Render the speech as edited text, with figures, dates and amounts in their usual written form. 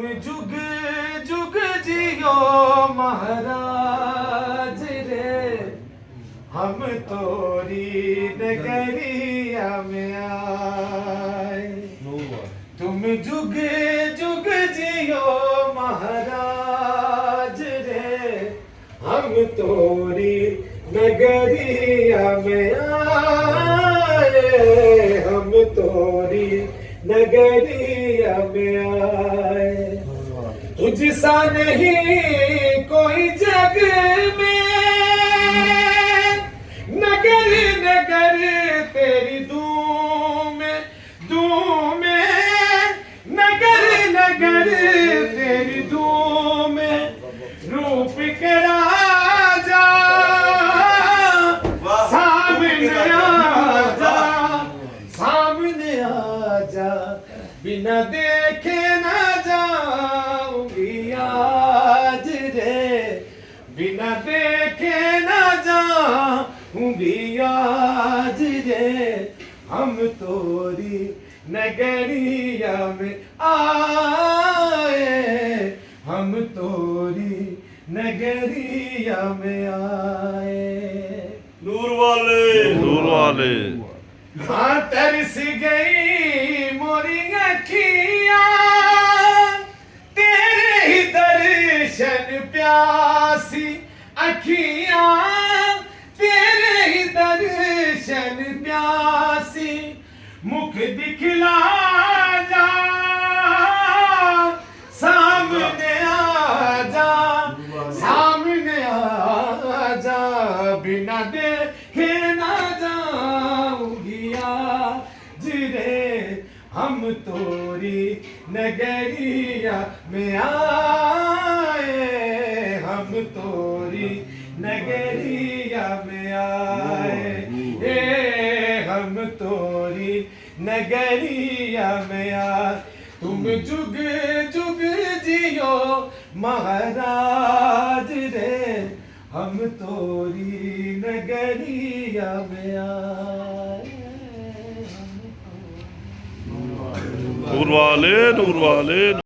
जुग जुग जियो महाराज रे, हम तोरी नगरिया में आए। तुम जुग जुग जियो महाराज रे, हम तोरी नगरिया में आए। हम तोरी नगरिया में आए। तुझसा नहीं कोई जग में, नगर नगर तेरी धूम में, नगर नगर तेरी धूम, रूप के राजा सामने आजा, सामने आजा, बिना देखे ना जाऊंगी आज रे, बिना देखे ना जाऊंगी आज रे। हम तोरी नगरिया में आए, हम तोरी नगरिया में आए। नूर वाले, नूर वाले। हाँ तरस गई मोरी अखियाँ, तेरे ही दर्शन प्यासी अखियाँ, तेरे ही दर्शन प्यासी। मुख दिखला जा, सामने आ जा, सामने आ जा, बिना देखे ना जाऊंगी आज रे। हम तोरी नगरिया में आए, हम तोरी नगरिया में आए। हम तोरी नगरिया में आए। तुम जुग जुग जियो महाराज रे, हम तोरी नगरिया में आए। नूर वाले, नूर वाले।